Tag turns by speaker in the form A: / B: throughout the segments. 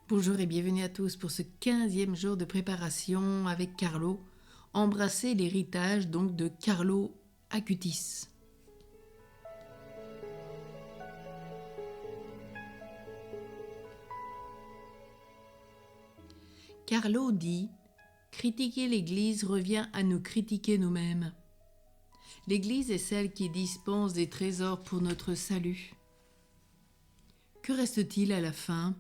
A: Bonjour et bienvenue à tous pour ce 15e jour de préparation avec Carlo. Embrasser l'héritage donc de Carlo Acutis. Carlo dit « Critiquer l'Église revient à nous critiquer nous-mêmes. L'Église est celle qui dispense des trésors pour notre salut. Que reste-t-il à la fin ?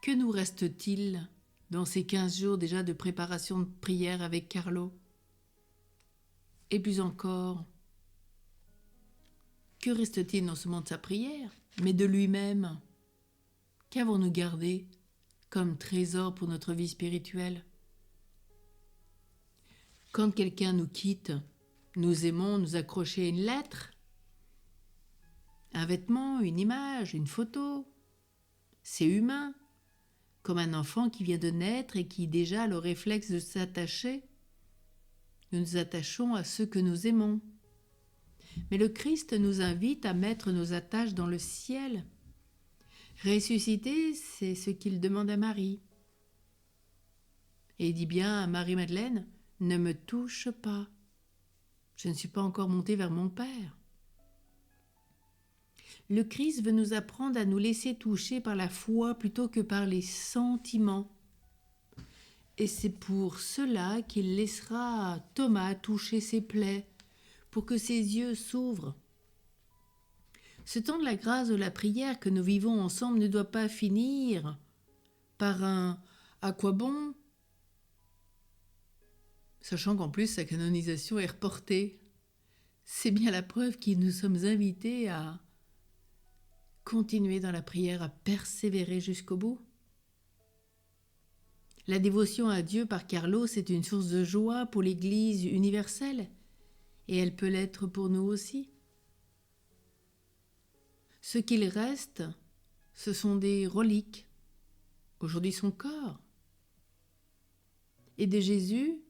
A: Que nous reste-t-il dans ces 15 jours déjà de préparation de prière avec Carlo ? Et plus encore, que reste-t-il non seulement de sa prière, mais de lui-même ? Qu'avons-nous gardé comme trésor pour notre vie spirituelle ? Quand quelqu'un nous quitte, nous aimons nous accrocher à une lettre, un vêtement, une image, une photo. C'est humain, comme un enfant qui vient de naître et qui déjà a le réflexe de s'attacher. Nous nous attachons à ceux que nous aimons. Mais le Christ nous invite à mettre nos attaches dans le ciel. Ressusciter, c'est ce qu'il demande à Marie. Et il dit bien à Marie-Madeleine, « Ne me touche pas. Je ne suis pas encore monté vers mon Père. » Le Christ veut nous apprendre à nous laisser toucher par la foi plutôt que par les sentiments. Et c'est pour cela qu'il laissera Thomas toucher ses plaies, pour que ses yeux s'ouvrent. Ce temps de la grâce de la prière que nous vivons ensemble ne doit pas finir par un « à quoi bon ?» sachant qu'en plus sa canonisation est reportée. C'est bien la preuve que nous sommes invités à continuer dans la prière, à persévérer jusqu'au bout. La dévotion à Dieu par Carlo, c'est une source de joie pour l'Église universelle, et elle peut l'être pour nous aussi. Ce qu'il reste, ce sont des reliques, aujourd'hui son corps. Et de Jésus,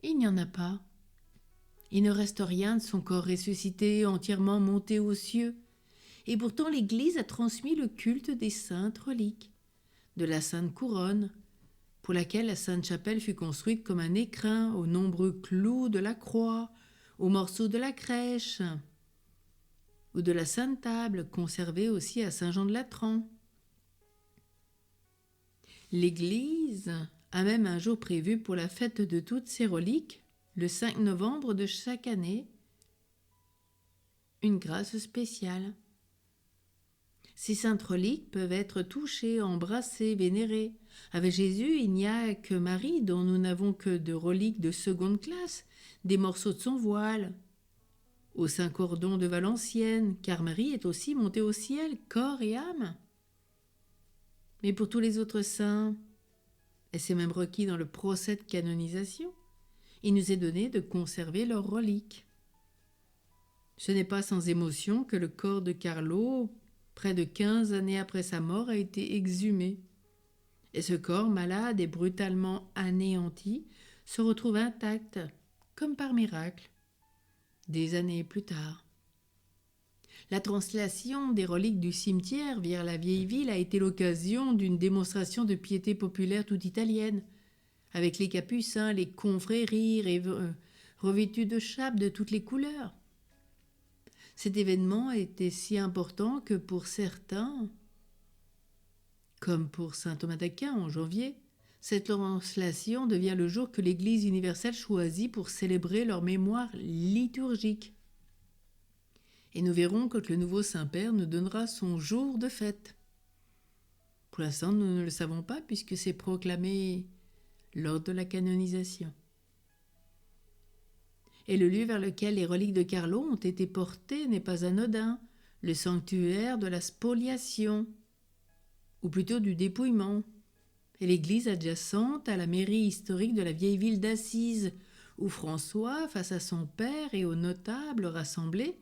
A: il n'y en a pas. Il ne reste rien de son corps ressuscité, entièrement monté aux cieux. Et pourtant l'Église a transmis le culte des saintes reliques, de la Sainte Couronne, pour laquelle la Sainte Chapelle fut construite comme un écrin aux nombreux clous de la croix, aux morceaux de la crèche, ou de la Sainte Table, conservée aussi à Saint-Jean-de-Latran. L'Église a même un jour prévu pour la fête de toutes ces reliques, le 5 novembre de chaque année, une grâce spéciale. Ces saintes reliques peuvent être touchées, embrassées, vénérées. Avec Jésus, il n'y a que Marie dont nous n'avons que de reliques de seconde classe, des morceaux de son voile, au Saint-Cordon de Valenciennes, car Marie est aussi montée au ciel, corps et âme. Mais pour tous les autres saints, et c'est même requis dans le procès de canonisation, il nous est donné de conserver leurs reliques. Ce n'est pas sans émotion que le corps de Carlo, près de 15 années après sa mort, a été exhumé. Et ce corps, malade et brutalement anéanti, se retrouve intact, comme par miracle, des années plus tard. La translation des reliques du cimetière vers la vieille ville a été l'occasion d'une démonstration de piété populaire toute italienne, avec les capucins, les confréries revêtus de chapes de toutes les couleurs. Cet événement était si important que pour certains, comme pour saint Thomas d'Aquin en janvier, cette translation devient le jour que l'Église universelle choisit pour célébrer leur mémoire liturgique. Et nous verrons quand le nouveau Saint-Père nous donnera son jour de fête. Pour l'instant, nous ne le savons pas puisque c'est proclamé lors de la canonisation. Et le lieu vers lequel les reliques de Carlo ont été portées n'est pas anodin, le sanctuaire de la spoliation, ou plutôt du dépouillement, et l'église adjacente à la mairie historique de la vieille ville d'Assise, où François, face à son père et aux notables rassemblés,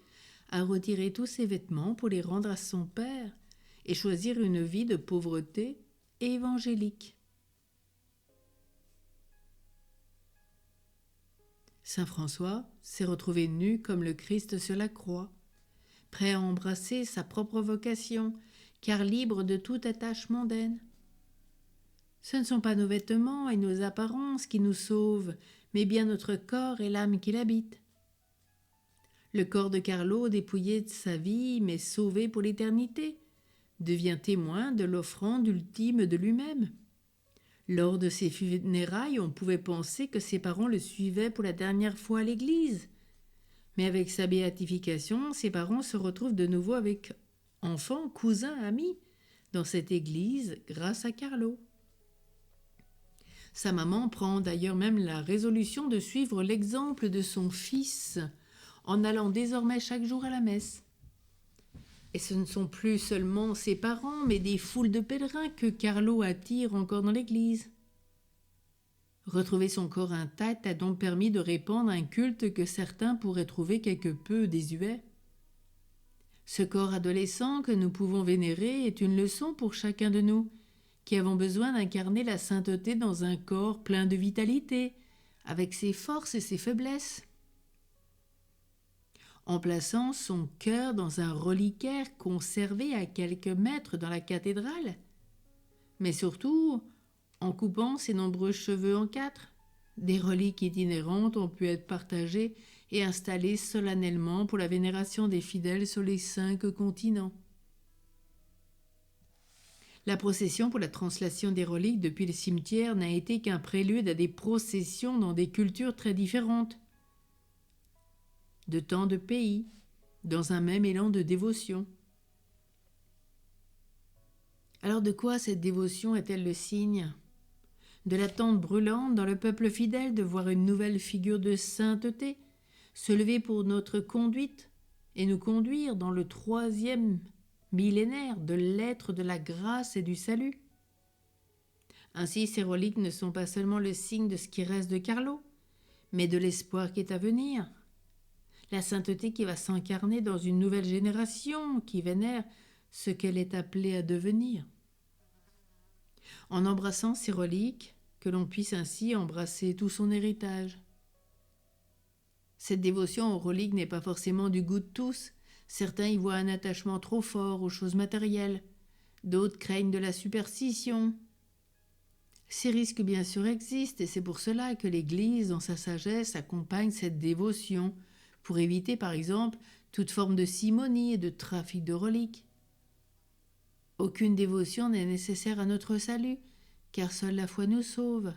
A: a retiré tous ses vêtements pour les rendre à son père et choisir une vie de pauvreté évangélique. Saint François s'est retrouvé nu comme le Christ sur la croix, prêt à embrasser sa propre vocation, car libres de toute attache mondaine. Ce ne sont pas nos vêtements et nos apparences qui nous sauvent, mais bien notre corps et l'âme qui l'habitent. Le corps de Carlo, dépouillé de sa vie, mais sauvé pour l'éternité, devient témoin de l'offrande ultime de lui-même. Lors de ses funérailles, on pouvait penser que ses parents le suivaient pour la dernière fois à l'église. Mais avec sa béatification, ses parents se retrouvent de nouveau avec enfants, cousins, amis, dans cette église grâce à Carlo. Sa maman prend d'ailleurs même la résolution de suivre l'exemple de son fils en allant désormais chaque jour à la messe. Et ce ne sont plus seulement ses parents, mais des foules de pèlerins que Carlo attire encore dans l'église. Retrouver son corps intact a donc permis de répandre un culte que certains pourraient trouver quelque peu désuet. Ce corps adolescent que nous pouvons vénérer est une leçon pour chacun de nous, qui avons besoin d'incarner la sainteté dans un corps plein de vitalité, avec ses forces et ses faiblesses. En plaçant son cœur dans un reliquaire conservé à quelques mètres dans la cathédrale, mais surtout en coupant ses nombreux cheveux en quatre, des reliques itinérantes ont pu être partagées et installées solennellement pour la vénération des fidèles sur les 5 continents. La procession pour la translation des reliques depuis le cimetière n'a été qu'un prélude à des processions dans des cultures très différentes, de tant de pays, dans un même élan de dévotion. Alors de quoi cette dévotion est-elle le signe ? De l'attente brûlante dans le peuple fidèle de voir une nouvelle figure de sainteté se lever pour notre conduite et nous conduire dans le 3e millénaire de l'être de la grâce et du salut. Ainsi, ces reliques ne sont pas seulement le signe de ce qui reste de Carlo, mais de l'espoir qui est à venir. La sainteté qui va s'incarner dans une nouvelle génération qui vénère ce qu'elle est appelée à devenir. En embrassant ces reliques, que l'on puisse ainsi embrasser tout son héritage. Cette dévotion aux reliques n'est pas forcément du goût de tous. Certains y voient un attachement trop fort aux choses matérielles. D'autres craignent de la superstition. Ces risques bien sûr existent et c'est pour cela que l'Église, dans sa sagesse, accompagne cette dévotion pour éviter par exemple toute forme de simonie et de trafic de reliques. Aucune dévotion n'est nécessaire à notre salut, car seule la foi nous sauve.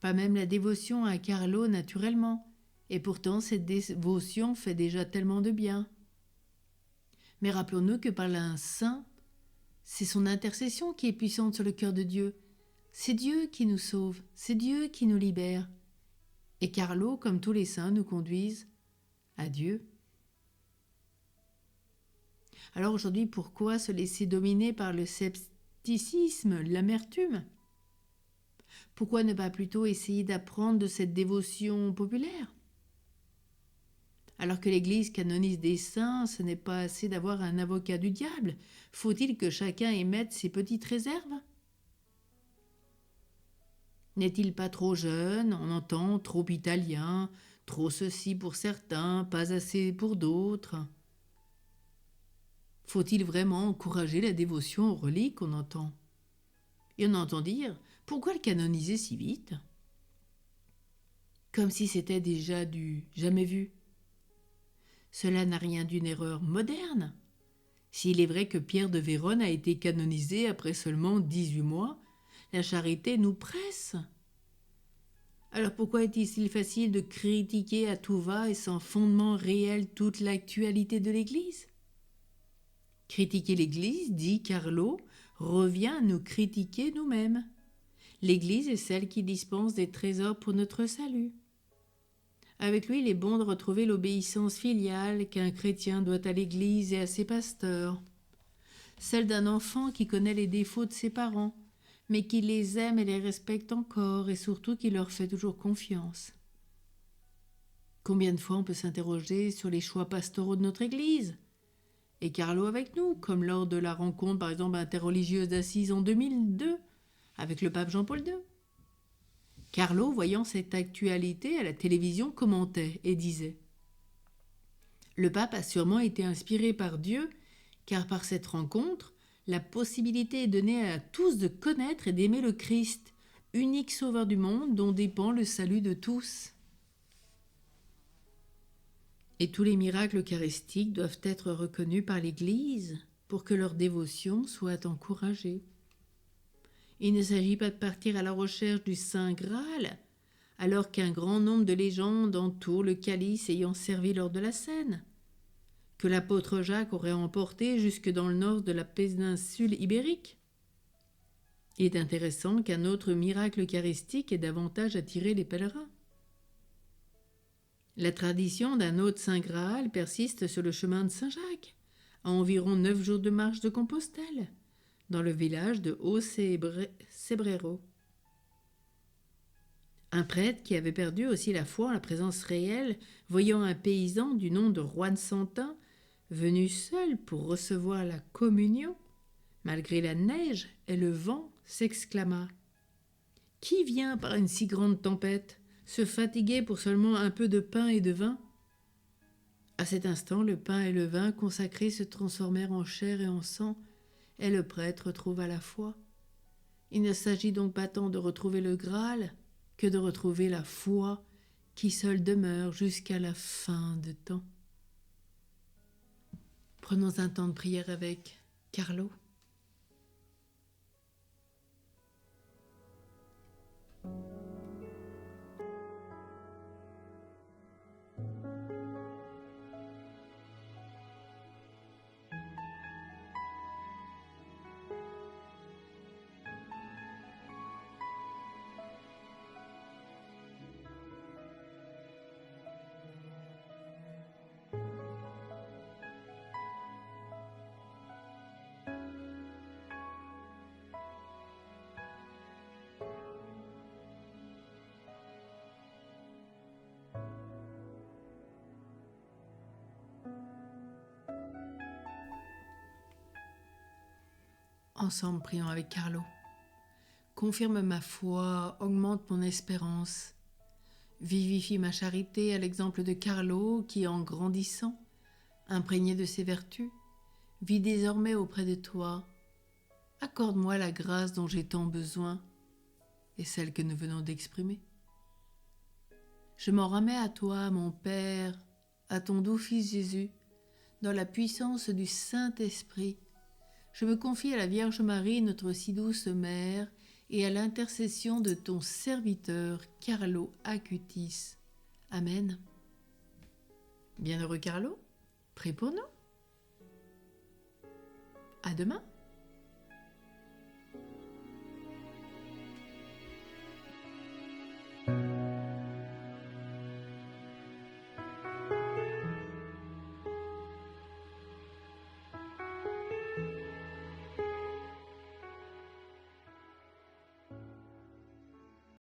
A: Pas même la dévotion à Carlo naturellement, et pourtant cette dévotion fait déjà tellement de bien. Mais rappelons-nous que par un saint, c'est son intercession qui est puissante sur le cœur de Dieu. C'est Dieu qui nous sauve, c'est Dieu qui nous libère. Et Carlo, comme tous les saints, nous conduisent à Dieu. Alors aujourd'hui, pourquoi se laisser dominer par le scepticisme, l'amertume ? Pourquoi ne pas plutôt essayer d'apprendre de cette dévotion populaire ? Alors que l'Église canonise des saints, ce n'est pas assez d'avoir un avocat du diable. Faut-il que chacun émette ses petites réserves ? N'est-il pas trop jeune, on entend trop italien, trop ceci pour certains, pas assez pour d'autres ? Faut-il vraiment encourager la dévotion aux reliques qu'on entend ? Et on entend dire, pourquoi le canoniser si vite ? Comme si c'était déjà du jamais vu. Cela n'a rien d'une erreur moderne. S'il est vrai que Pierre de Vérone a été canonisé après seulement 18 mois, la charité nous presse. Alors pourquoi est-il si facile de critiquer à tout va et sans fondement réel toute l'actualité de l'Église ? Critiquer l'Église, dit Carlo, revient à nous critiquer nous-mêmes. L'Église est celle qui dispense des trésors pour notre salut. Avec lui, il est bon de retrouver l'obéissance filiale qu'un chrétien doit à l'Église et à ses pasteurs. Celle d'un enfant qui connaît les défauts de ses parents, mais qui les aime et les respecte encore et surtout qui leur fait toujours confiance. Combien de fois on peut s'interroger sur les choix pastoraux de notre Église ? Et Carlo avec nous, comme lors de la rencontre par exemple interreligieuse d'Assise en 2002 avec le pape Jean-Paul II. Carlo, voyant cette actualité à la télévision, commentait et disait « Le pape a sûrement été inspiré par Dieu car par cette rencontre, la possibilité est donnée à tous de connaître et d'aimer le Christ, unique sauveur du monde dont dépend le salut de tous. Et tous les miracles eucharistiques doivent être reconnus par l'Église pour que leur dévotion soit encouragée. Il ne s'agit pas de partir à la recherche du Saint Graal, alors qu'un grand nombre de légendes entourent le calice ayant servi lors de la scène, que l'apôtre Jacques aurait emporté jusque dans le nord de la péninsule ibérique. Il est intéressant qu'un autre miracle eucharistique ait davantage attiré les pèlerins. La tradition d'un autre Saint Graal persiste sur le chemin de Saint-Jacques, à environ 9 jours de marche de Compostelle, dans le village de Haut-Cebrero. Un prêtre qui avait perdu aussi la foi en la présence réelle, voyant un paysan du nom de Juan Santin, venu seul pour recevoir la communion, malgré la neige et le vent, s'exclama : « Qui vient par une si grande tempête se fatiguer pour seulement un peu de pain et de vin ?» À cet instant, le pain et le vin consacrés se transformèrent en chair et en sang, et le prêtre trouva la foi. Il ne s'agit donc pas tant de retrouver le Graal que de retrouver la foi qui seule demeure jusqu'à la fin de temps. Prenons un temps de prière avec Carlo. Ensemble, prions avec Carlo. Confirme ma foi, augmente mon espérance. Vivifie ma charité à l'exemple de Carlo qui, en grandissant, imprégné de ses vertus, vit désormais auprès de toi. Accorde-moi la grâce dont j'ai tant besoin et celle que nous venons d'exprimer. Je m'en remets à toi, mon Père, à ton doux Fils Jésus, dans la puissance du Saint-Esprit. Je me confie à la Vierge Marie, notre si douce Mère, et à l'intercession de ton serviteur Carlo Acutis. Amen. Bienheureux Carlo, prie pour nous. À demain.